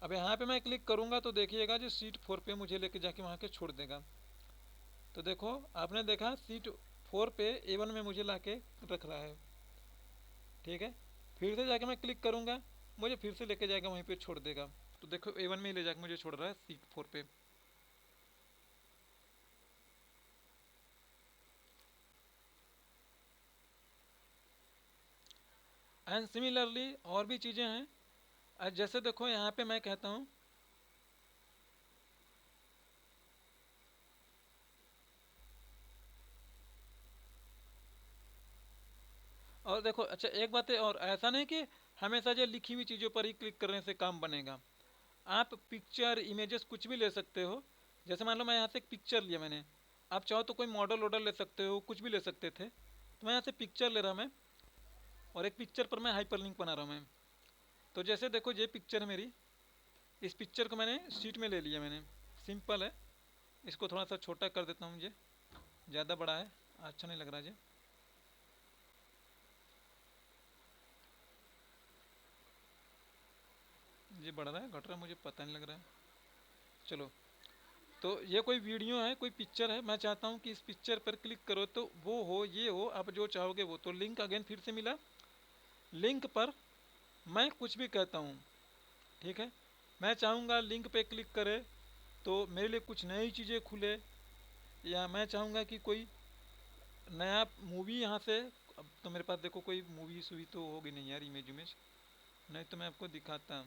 अब यहाँ पे मैं क्लिक करूँगा तो देखिएगा जो शीट 4 पे मुझे लेके जाके वहाँ के छोड़ देगा। तो देखो आपने देखा शीट 4 पे A1 में मुझे ला के रख रहा है, ठीक है। फिर से जाके मैं क्लिक करूँगा, मुझे फिर से लेके जाएगा वहीं पे छोड़ देगा। तो देखो A1 में ही ले जाके मुझे छोड़ रहा है शीट 4 पे। एंड सिमिलरली और भी चीज़ें हैं। जैसे देखो यहाँ पे मैं कहता हूँ और देखो, अच्छा एक बात है, और ऐसा नहीं कि हमेशा जो लिखी हुई चीज़ों पर ही क्लिक करने से काम बनेगा। आप पिक्चर, इमेजेस कुछ भी ले सकते हो। जैसे मान लो मैं यहाँ से एक पिक्चर लिया मैंने, आप चाहो तो कोई मॉडल वॉडल ले सकते हो, कुछ भी ले सकते थे, तो मैं यहाँ से पिक्चर ले रहा मैं, और एक पिक्चर पर मैं हाइपरलिंक बना रहा हूँ मैं। तो जैसे देखो ये पिक्चर है मेरी, इस पिक्चर को मैंने शीट में ले लिया मैंने, सिंपल है। इसको थोड़ा सा छोटा कर देता हूँ, मुझे ज़्यादा बड़ा है, अच्छा नहीं लग रहा है। ये बढ़ रहा है घट रहा है मुझे पता नहीं लग रहा है। चलो, तो ये कोई वीडियो है, कोई पिक्चर है, मैं चाहता हूँ कि इस पिक्चर पर क्लिक करो तो वो हो, ये हो, आप जो चाहोगे वो। तो लिंक अगेन फिर से मिला, लिंक पर मैं कुछ भी कहता हूँ, ठीक है। मैं चाहूँगा लिंक पे क्लिक करे तो मेरे लिए कुछ नई चीज़ें खुले, या मैं चाहूँगा कि कोई नया मूवी यहाँ से, अब तो मेरे पास देखो कोई मूवी सूवी तो होगी नहीं यार, इमेज इमेज, नहीं तो मैं आपको दिखाता।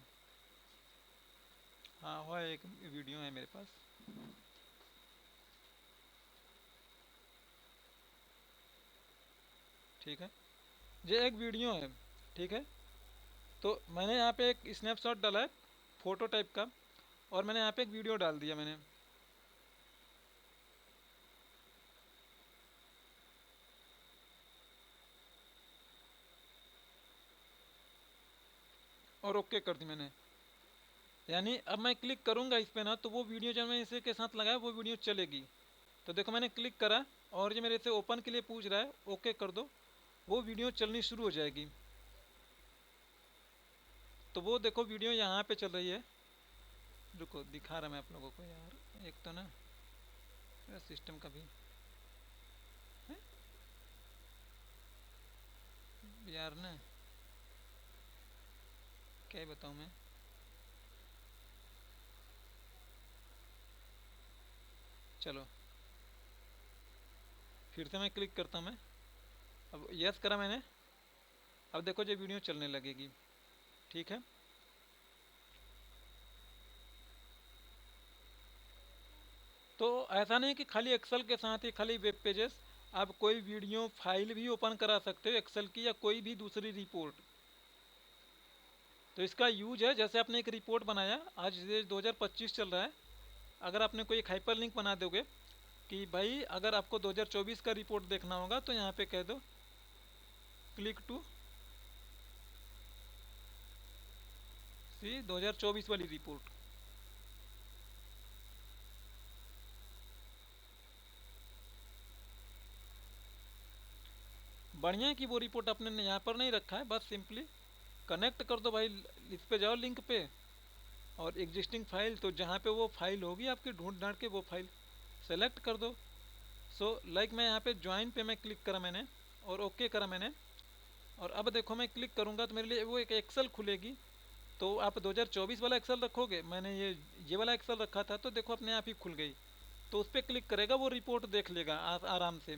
हाँ हुआ, एक वीडियो है मेरे पास, ठीक है। ये एक वीडियो है, ठीक है। तो मैंने यहाँ पे एक स्नैपशॉट डाला है फोटो टाइप का, और मैंने यहाँ पे एक वीडियो डाल दिया मैंने। और ओके कर दी मैंने, यानी अब मैं क्लिक करूँगा इस पे ना, तो वो वीडियो जब मैं इसे के साथ लगाया वो वीडियो चलेगी। तो देखो मैंने क्लिक करा और ये मेरे से ओपन के लिए पूछ रहा है, ओके कर दो, वो वीडियो चलनी शुरू हो जाएगी। तो वो देखो वीडियो यहाँ पे चल रही है, रुको दिखा रहा मैं आप लोगों को यार, एक तो ना सिस्टम का भी है यार ना, क्या ही बताऊँ मैं। चलो फिर से मैं क्लिक करता हूँ मैं, अब यस करा मैंने, अब देखो ये वीडियो चलने लगेगी, ठीक है। तो ऐसा नहीं कि खाली एक्सेल के साथ ही खाली वेब पेजेस, आप कोई वीडियो फाइल भी ओपन करा सकते हो एक्सेल की, या कोई भी दूसरी रिपोर्ट। तो इसका यूज है, जैसे आपने एक रिपोर्ट बनाया, आज ये 2025 चल रहा है, अगर आपने कोई एक हाइपर लिंक बना दोगे कि भाई अगर आपको 2024 का रिपोर्ट देखना होगा तो यहाँ पे कह दो क्लिक टू सी 2024 वाली रिपोर्ट, बढ़िया है कि वो रिपोर्ट आपने यहाँ पर नहीं रखा है, बस सिंपली कनेक्ट कर दो भाई, इस पे जाओ लिंक पे, और एग्जिस्टिंग फाइल, तो जहाँ पे वो फाइल होगी आपकी ढूंढ ढांड के वो फाइल सेलेक्ट कर दो। सो लाइक मैं यहाँ पे ज्वाइन पे मैं क्लिक करा मैंने, और ओके करा मैंने, और अब देखो मैं क्लिक करूँगा तो मेरे लिए वो एक एक्सेल खुलेगी। तो आप 2024 वाला एक्सेल रखोगे, मैंने ये वाला एक्सेल रखा था, तो देखो अपने आप ही खुल गई। तो उस पर क्लिक करेगा, वो रिपोर्ट देख लेगा आराम से।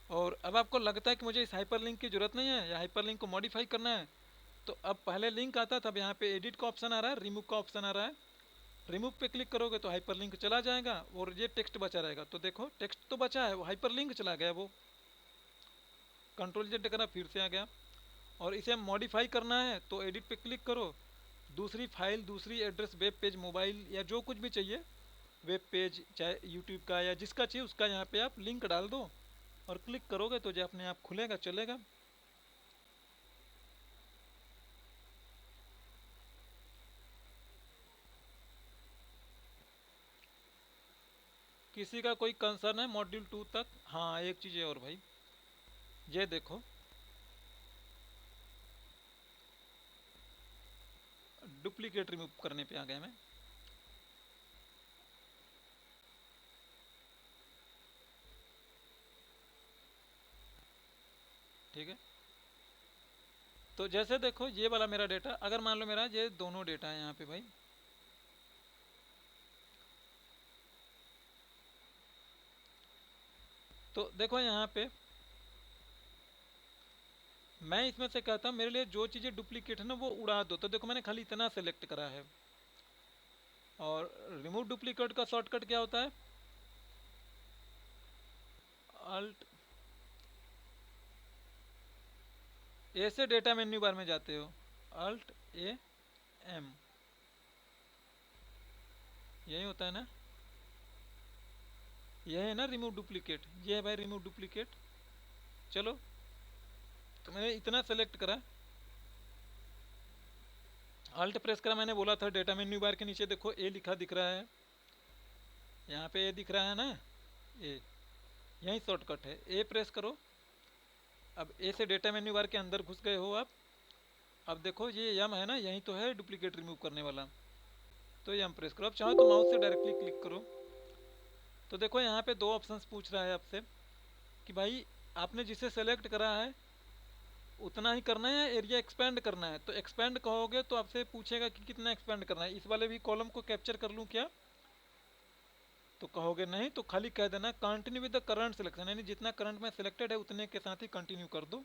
और अब आपको लगता है कि मुझे इस हाइपर लिंक की ज़रूरत नहीं है, या हाइपर लिंक को मॉडिफाई करना है, तो अब पहले लिंक आता था, अब यहाँ पे एडिट का ऑप्शन आ रहा है, रिमूव का ऑप्शन आ रहा है। रिमूव पे क्लिक करोगे तो हाइपर लिंक चला जाएगा, और ये टेक्स्ट बचा रहेगा। तो देखो टेक्स्ट तो बचा है, वो हाइपर लिंक चला गया, वो कंट्रोल जेड करा फिर से आ गया। और इसे मॉडिफाई करना है तो एडिट पे क्लिक करो, दूसरी फाइल, दूसरी एड्रेस, वेब पेज, मोबाइल, या जो कुछ भी चाहिए, वेब पेज चाहे यूट्यूब का या जिसका चाहिए उसका, यहाँ पे आप लिंक डाल दो और क्लिक करोगे तो जो अपने आप खुलेगा, चलेगा। किसी का कोई कंसर्न है मॉड्यूल 2 तक? हाँ एक चीज़ है और भाई, ये देखो डुप्लीकेट रिमूव करने पे आ गया मैं। ठीक है, तो जैसे देखो ये वाला मेरा डेटा, अगर मान लो मेरा ये दोनों डेटा है यहाँ पे भाई, तो देखो यहाँ पे मैं इसमें से कहता हूँ मेरे लिए जो चीज़ें डुप्लीकेट है ना वो उड़ा दो। तो देखो मैंने खाली इतना सेलेक्ट करा है। और रिमूव डुप्लीकेट का शॉर्टकट क्या होता है? अल्ट ए से डेटा मेन्यू बार में जाते हो, अल्ट ए एम, यही होता है ना, यह है ना रिमूव डुप्लीकेट, ये है भाई रिमूव डुप्लीकेट। चलो तो मैंने इतना सेलेक्ट करा, अल्ट प्रेस करा, मैंने बोला था डेटा मेन्यू बार के नीचे देखो ए लिखा दिख रहा है, यहाँ पे ए दिख रहा है ना, ए यही शॉर्टकट है, ए प्रेस करो। अब ए से डेटा मेन्यू बार के अंदर घुस गए हो आप। अब देखो ये यम है ना, यही तो है डुप्लीकेट रिमूव करने वाला, तो यम प्रेस करो। अब चाहो तो माउस से डायरेक्टली क्लिक करो। तो देखो यहाँ पे दो ऑप्शंस पूछ रहा है आपसे कि भाई आपने जिसे सेलेक्ट करा है उतना ही करना है या एरिया एक्सपेंड करना है। तो एक्सपेंड कहोगे तो आपसे पूछेगा कि कितना एक्सपेंड करना है, इस वाले भी कॉलम को कैप्चर कर लूँ क्या, तो कहोगे नहीं, तो खाली कह देना continue with the current selection, यानी जितना करंट में सिलेक्टेड है उतने के साथ ही कंटिन्यू कर दो,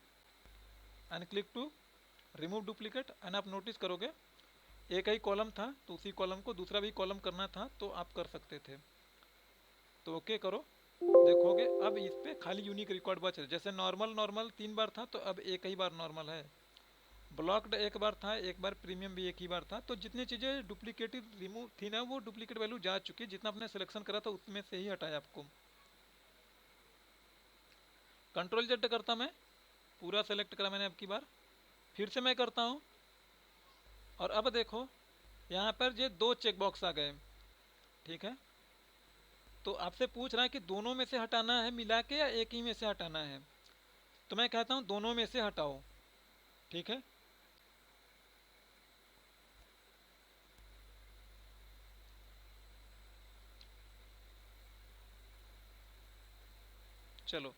and click to remove duplicate. एंड आप नोटिस करोगे एक ही कॉलम था तो उसी कॉलम को दूसरा भी कॉलम करना था तो आप कर सकते थे। तो ओके करो, देखोगे अब इस पे खाली यूनिक रिकॉर्ड बच रहे, जैसे नॉर्मल 3 बार था तो अब एक ही बार नॉर्मल है, ब्लॉक्ड एक बार था, एक बार प्रीमियम भी एक ही बार था। तो जितनी चीज़ें डुप्लीकेटेड रिमूव थी ना वो डुप्लीकेट वैल्यू जा चुकी है, जितना आपने सिलेक्शन करा था उसमें से ही हटाया आपको। कंट्रोल जेड करता मैं, पूरा सेलेक्ट करा मैंने अब की बार, फिर से मैं करता हूँ और अब देखो यहाँ पर ये दो चेक बॉक्स आ गए, ठीक है। तो आपसे पूछ रहा है कि दोनों में से हटाना है मिला के या एक ही में से हटाना है, तो मैं कहता हूँ दोनों में से हटाओ, ठीक है। चलो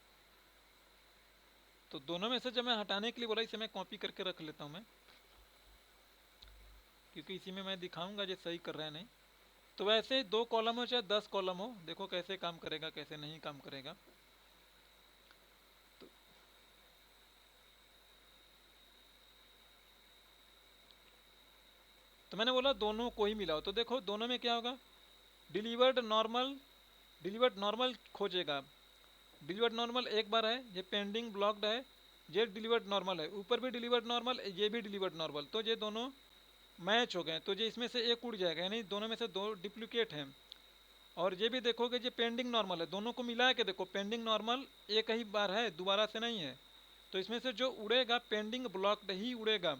तो दोनों में से जब मैं हटाने के लिए बोला, इसे मैं कॉपी करके रख लेता हूँ मैं, क्योंकि इसी में मैं दिखाऊंगा जो सही कर रहा है नहीं। तो वैसे 2 कॉलम हो चाहे 10 कॉलम हो, देखो कैसे काम करेगा कैसे नहीं काम करेगा। तो, तो मैंने बोला दोनों को ही मिलाओ, तो देखो दोनों में क्या होगा, डिलीवर्ड नॉर्मल खोजेगा, डिलीवर्ड नॉर्मल एक बार है, ये पेंडिंग ब्लॉक्ड है, ये डिलीवर्ड नॉर्मल है, ऊपर भी डिलीवर्ड नॉर्मल, ये भी डिलीवर्ड नॉर्मल, तो ये दोनों मैच हो गए, तो ये इसमें से एक उड़ जाएगा, यानी दोनों में से दो डुप्लीकेट हैं। और ये भी देखोगे ये पेंडिंग नॉर्मल है, दोनों को मिला के देखो पेंडिंग नॉर्मल एक ही बार है, दोबारा से नहीं है, तो इसमें से जो उड़ेगा पेंडिंग ब्लॉक्ड ही उड़ेगा,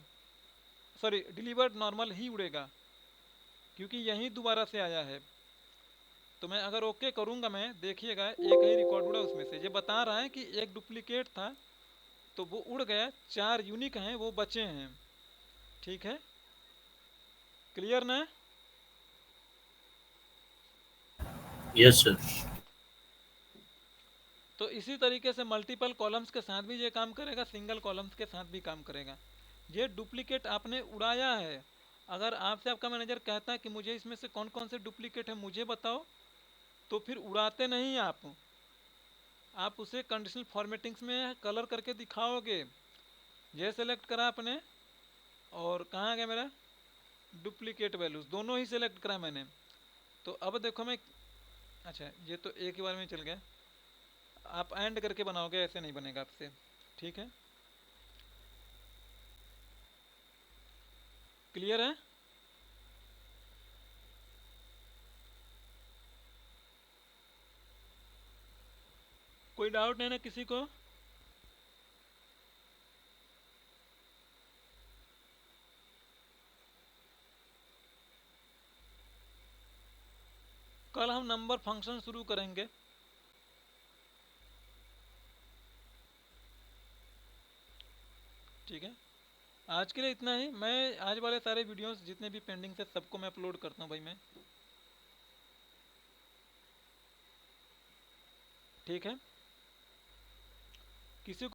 सॉरी डिलीवर्ड नॉर्मल ही उड़ेगा, क्योंकि यही दोबारा से आया है। तो मैं अगर ओके करूँगा, मैं देखिएगा एक ही रिकॉर्ड उड़ा उसमें से, ये बता रहा है कि एक डुप्लीकेट था तो वो उड़ गया, 4 यूनिक हैं वो बचे हैं, ठीक है, क्लियर ना। Yes sir. तो इसी तरीके से मल्टीपल कॉलम्स के साथ भी ये काम करेगा, सिंगल कॉलम्स के साथ भी काम करेगा। ये डुप्लीकेट आपने उड़ाया है, अगर आपसे आपका मैनेजर कहता है कि मुझे इसमें से कौन कौन से डुप्लीकेट है मुझे बताओ, तो फिर उड़ाते नहीं आप उसे कंडीशनल फॉर्मेटिंग्स में कलर करके दिखाओगे। ये सेलेक्ट करा आपने और कहाँ गया मेरा डुप्लीकेट वैल्यूज, दोनों ही सेलेक्ट करा मैंने। तो अब देखो मैं, अच्छा ये तो एक ही बार में चल गया, आप एंड करके बनाओगे, ऐसे नहीं बनेगा आपसे, ठीक है, क्लियर है। कोई डाउट नहीं ना किसी को। कल हम नंबर फंक्शन शुरू करेंगे, ठीक है। आज के लिए इतना ही, मैं आज वाले सारे वीडियोस जितने भी पेंडिंग थे सबको मैं अपलोड करता हूँ भाई मैं, ठीक है। किसी को